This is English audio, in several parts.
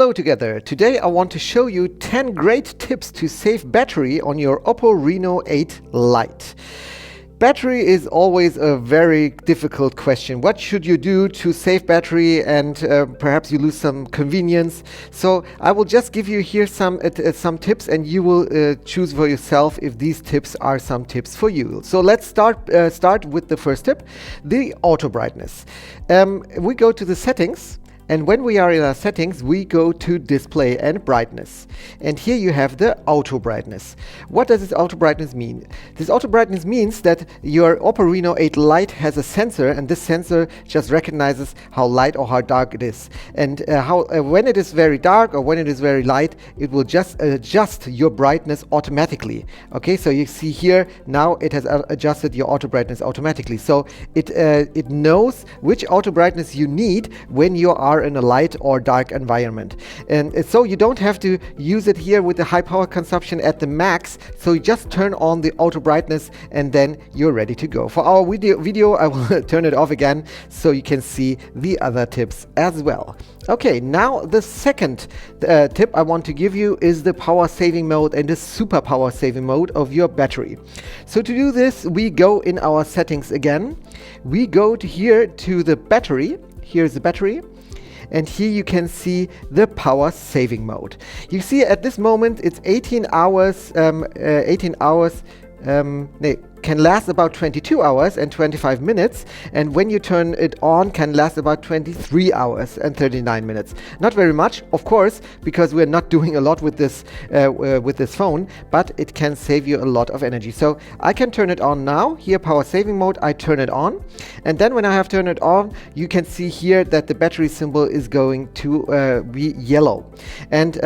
Hello together. Today I want to show you 10 great tips to save battery on your OPPO Reno8 Lite. Battery is always a very difficult question. What should you do to save battery and perhaps you lose some convenience? So I will just give you here some tips and you will choose for yourself if these tips are some tips for you. So let's start with the first tip, the auto brightness. We go to the settings. And when we are in our settings, we go to display and brightness. And here you have the auto brightness. What does this auto brightness mean? This auto brightness means that your OPPO Reno8 Lite has a sensor, and this sensor just recognizes how light or how dark it is. And when it is very dark or when it is very light, it will just adjust your brightness automatically. Okay, so you see here, now it has adjusted your auto brightness automatically. So it knows which auto brightness you need when you are in a light or dark environment, and so you don't have to use it here with the high power consumption at the max. So you just turn on the auto brightness and then you're ready to go. For our video I will turn it off again so you can see the other tips as well. Okay, now the second tip I want to give you is the power saving mode and the super power saving mode of your battery. So to do this, we go in our settings again. We go here to the battery. Here's the battery. And here you can see the power saving mode. You see at this moment it's 18 hours, can last about 22 hours and 25 minutes, and when you turn it on can last about 23 hours and 39 minutes. Not very much, of course, because we're not doing a lot with this phone, but it can save you a lot of energy. So I can turn it on now. Here, power saving mode, I turn it on, and then when I have turned it on, you can see here that the battery symbol is going to be yellow. And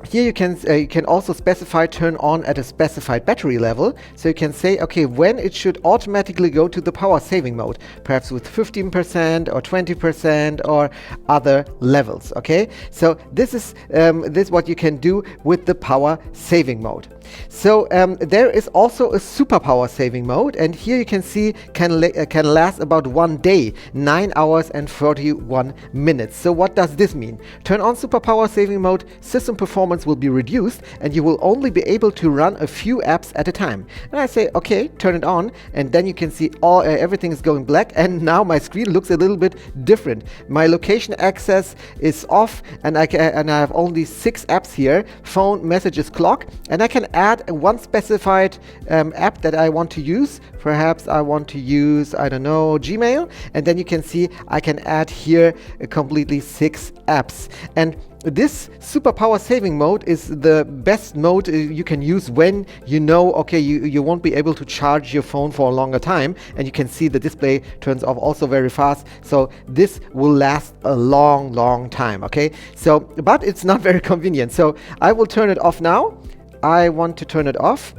here you can also specify turn on at a specified battery level. So you can say, okay, when it should automatically go to the power saving mode, perhaps with 15% or 20% or other levels. Okay, so this is what you can do with the power saving mode. So there is also a super power saving mode, and here you can see can last about 1 day, 9 hours and 41 minutes. So what does this mean? Turn on super power saving mode, system performance will be reduced and you will only be able to run a few apps at a time. And I say, okay, turn it on, and then you can see everything is going black, and now my screen looks a little bit different. My location access is off, and I have only 6 apps here: phone, messages, clock, and I can add one specified app that I want to use. Perhaps I want to use, I don't know, Gmail, and then you can see I can add here completely 6 apps. And this super power saving mode is the best mode you can use when you know, okay, you won't be able to charge your phone for a longer time, and you can see the display turns off also very fast. So this will last a long time. Okay, so but it's not very convenient, so I will turn it off now. I want to turn it off,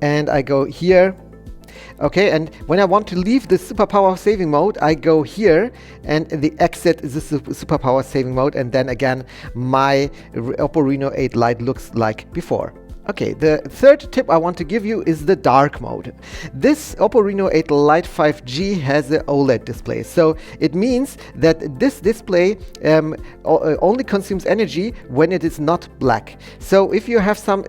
and I go here. Okay, and when I want to leave the super power saving mode, I go here, and the exit is the super power saving mode, and then again my OPPO Reno8 Lite looks like before. Okay, the third tip I want to give you is the dark mode. This OPPO Reno8 Lite 5G has an OLED display, so it means that this display only consumes energy when it is not black. So if you have some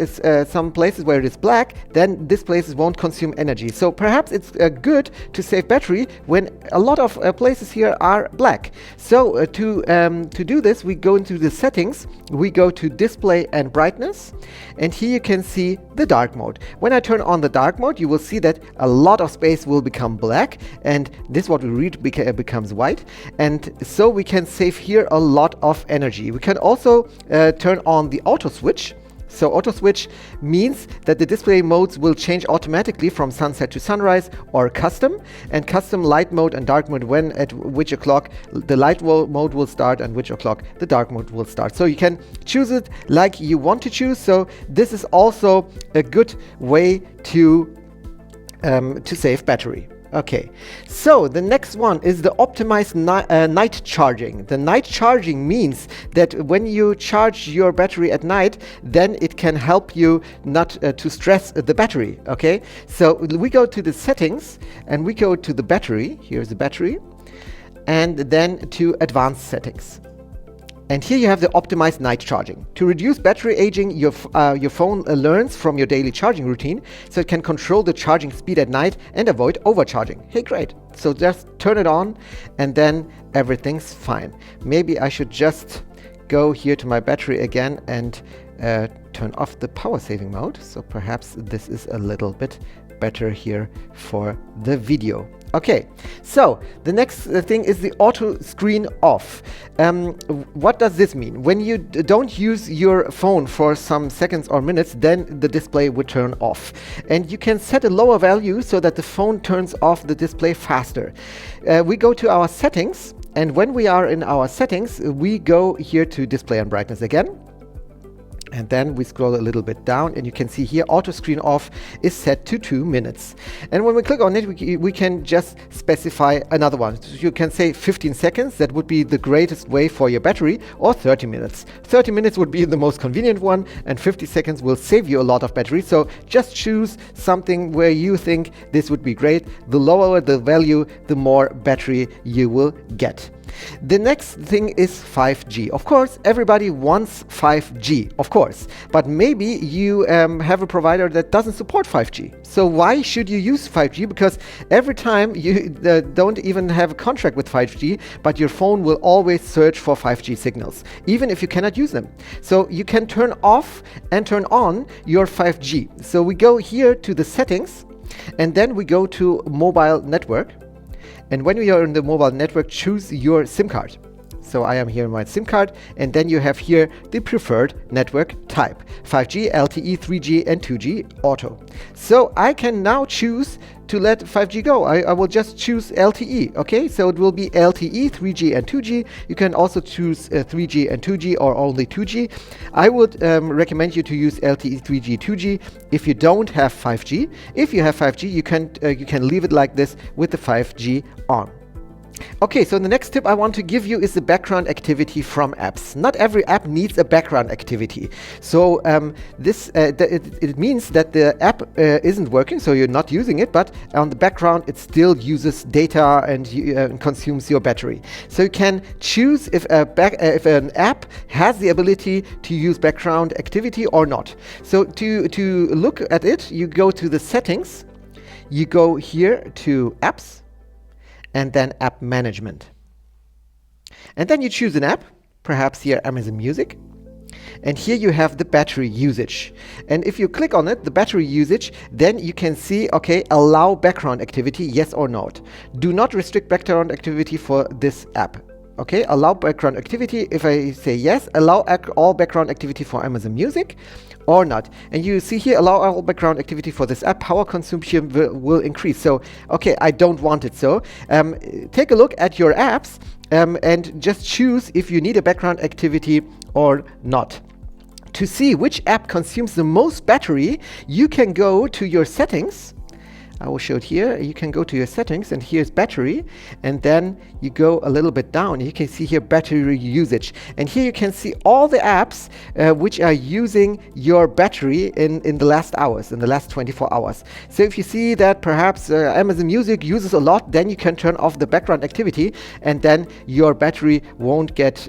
places where it is black, then this places won't consume energy. So perhaps it's good to save battery when a lot of places here are black. So to do this, we go into the settings, we go to display and brightness, and here you can see the dark mode. When I turn on the dark mode, you will see that a lot of space will become black, and this what we read becomes white, and so we can save here a lot of energy. We can also turn on the auto switch. So auto switch means that the display modes will change automatically from sunset to sunrise or custom, and custom light mode and dark mode, when at which o'clock the light mode will start and which o'clock the dark mode will start. So you can choose it like you want to choose. So this is also a good way to save battery. Okay, so the next one is the optimized night charging. The night charging means that when you charge your battery at night, then it can help you not to stress the battery. Okay, so we go to the settings and we go to the battery. Here's the battery, and then to advanced settings. And here you have the optimized night charging. To reduce battery aging, your phone learns from your daily charging routine, so it can control the charging speed at night and avoid overcharging. Hey, great. So just turn it on and then everything's fine. Maybe I should just go here to my battery again and turn off the power saving mode. So perhaps this is a little bit better here for the video. Okay, so the next thing is the auto screen off. What does this mean? When you don't use your phone for some seconds or minutes, then the display would turn off. And you can set a lower value so that the phone turns off the display faster. We go to our settings, and when we are in our settings, we go here to display and brightness again. And then we scroll a little bit down, and you can see here auto screen off is set to 2 minutes. And when we click on it, we can just specify another one. So you can say 15 seconds, that would be the greatest way for your battery, or 30 minutes. 30 minutes would be the most convenient one, and 50 seconds will save you a lot of battery. So just choose something where you think this would be great. The lower the value, the more battery you will get. The next thing is 5G. Of course, everybody wants 5G, of course, but maybe you have a provider that doesn't support 5G. So why should you use 5G? Because every time you don't even have a contract with 5G, but your phone will always search for 5G signals, even if you cannot use them. So you can turn off and turn on your 5G. So we go here to the settings, and then we go to mobile network. And when we are in the mobile network, choose your SIM card. So I am here in my SIM card, and then you have here the preferred network type: 5G, LTE, 3G, and 2G auto. So I can now choose to let 5G go. I will just choose LTE. Okay, so it will be LTE, 3G, and 2G. You can also choose 3G and 2G, or only 2G. I would recommend you to use LTE, 3G, 2G if you don't have 5G. If you have 5G, you can leave it like this with the 5G on. Okay, so the next tip I want to give you is the background activity from apps. Not every app needs a background activity. So it means that the app isn't working, so you're not using it, but on the background it still uses data and consumes your battery. So you can choose if an app has the ability to use background activity or not. So to look at it, you go to the settings, you go here to apps, and then app management. And then you choose an app, perhaps here Amazon Music. And here you have the battery usage. And if you click on it, the battery usage, then you can see, okay, allow background activity, yes or not. Do not restrict background activity for this app. Okay, allow background activity. If I say yes, allow all background activity for Amazon Music or not. And you see here, allow all background activity for this app, power consumption will increase. So, okay, I don't want it. So take a look at your apps and just choose if you need a background activity or not. To see which app consumes the most battery, you can go to your settings. I will show it here. You can go to your settings, and here's battery, and then you go a little bit down. You can see here battery usage, and here you can see all the apps which are using your battery in the last hours, in the last 24 hours. So if you see that perhaps Amazon Music uses a lot, then you can turn off the background activity, and then your battery won't get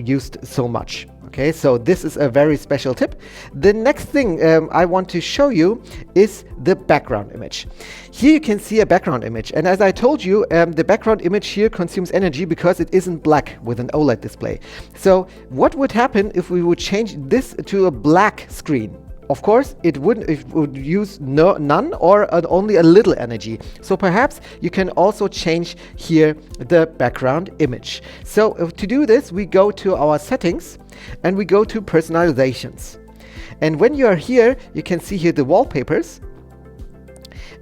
used so much. Okay, so this is a very special tip. The next thing I want to show you is the background image. Here you can see a background image, and as I told you, the background image here consumes energy because it isn't black with an OLED display. So what would happen if we would change this to a black screen? Of course, it would use none or only a little energy. So perhaps you can also change here the background image. So to do this, we go to our settings and we go to personalizations. And when you are here, you can see here the wallpapers.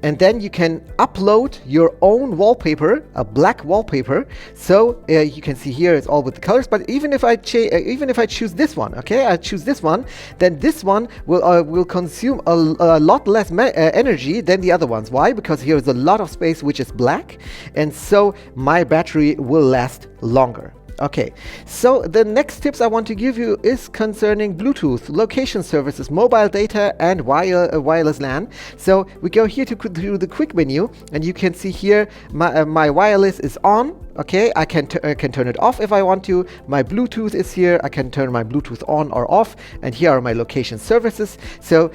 And then you can upload your own wallpaper, a black wallpaper. So you can see here it's all with the colors. But even if I choose this one, okay, I choose this one, then this one will consume a lot less energy than the other ones. Why? Because here is a lot of space which is black, and so my battery will last longer. Okay, so the next tips I want to give you is concerning Bluetooth, location services, mobile data, and wireless LAN. So we go here to the quick menu, and you can see here my wireless is on. Okay, I can turn it off if I want to. My Bluetooth is here. I can turn my Bluetooth on or off. And here are my location services. So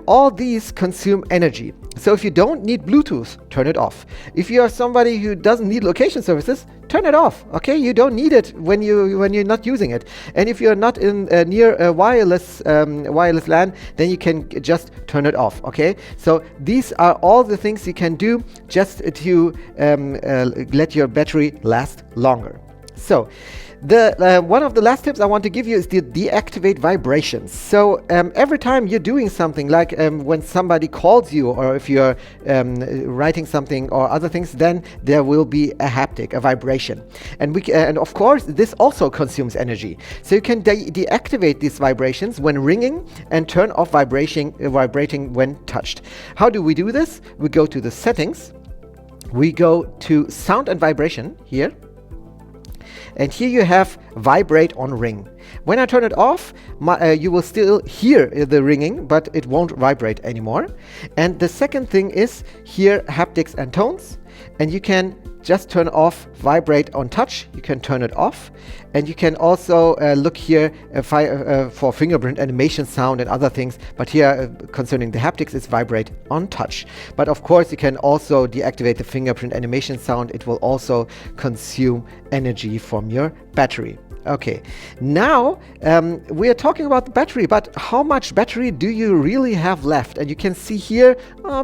all these consume energy. So if you don't need Bluetooth, turn it off. If you are somebody who doesn't need location services, turn it off. Okay, you don't need it when you're not using it. And if you're not in near a wireless LAN, then you can just turn it off. Okay, so these are all the things you can do just to let your battery last longer. So one of the last tips I want to give you is the deactivate vibrations. So every time you're doing something, like when somebody calls you, or if you're writing something or other things, then there will be a haptic, a vibration. And of course, this also consumes energy. So you can deactivate these vibrations when ringing and turn off vibrating when touched. How do we do this? We go to the settings. We go to sound and vibration here. And here you have vibrate on ring. When I turn it off, you will still hear the ringing, but it won't vibrate anymore. And the second thing is here haptics and tones. And you can just turn off vibrate on touch. You can turn it off. And you can also look here for fingerprint animation sound and other things. But here concerning the haptics, it's vibrate on touch. But of course, you can also deactivate the fingerprint animation sound. It will also consume energy from your battery. Okay, now we are talking about the battery, but how much battery do you really have left? And you can see here,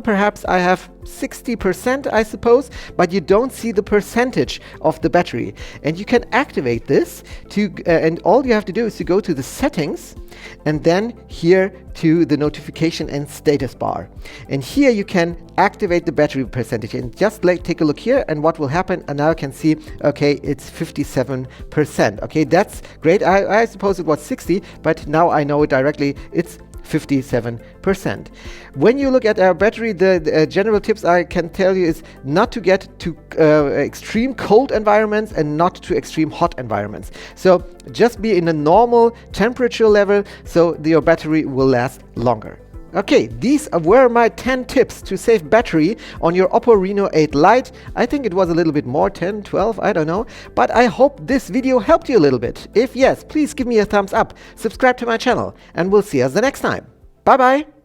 perhaps I have 60%, I suppose, but you don't see the percentage of the battery. And you can activate this and all you have to do is to go to the settings and then here to the notification and status bar. And here you can activate the battery percentage, and just take a look here and what will happen. And now I can see, okay, it's 57%. Okay, that's great. I suppose it was 60, but now I know it directly. It's 57%. When you look at our battery, the general tips I can tell you is not to get to extreme cold environments and not to extreme hot environments. So just be in a normal temperature level so your battery will last longer. Okay, these were my 10 tips to save battery on your OPPO Reno8 Lite. I think it was a little bit more, 10, 12, I don't know. But I hope this video helped you a little bit. If yes, please give me a thumbs up, subscribe to my channel, and we'll see us the next time. Bye bye!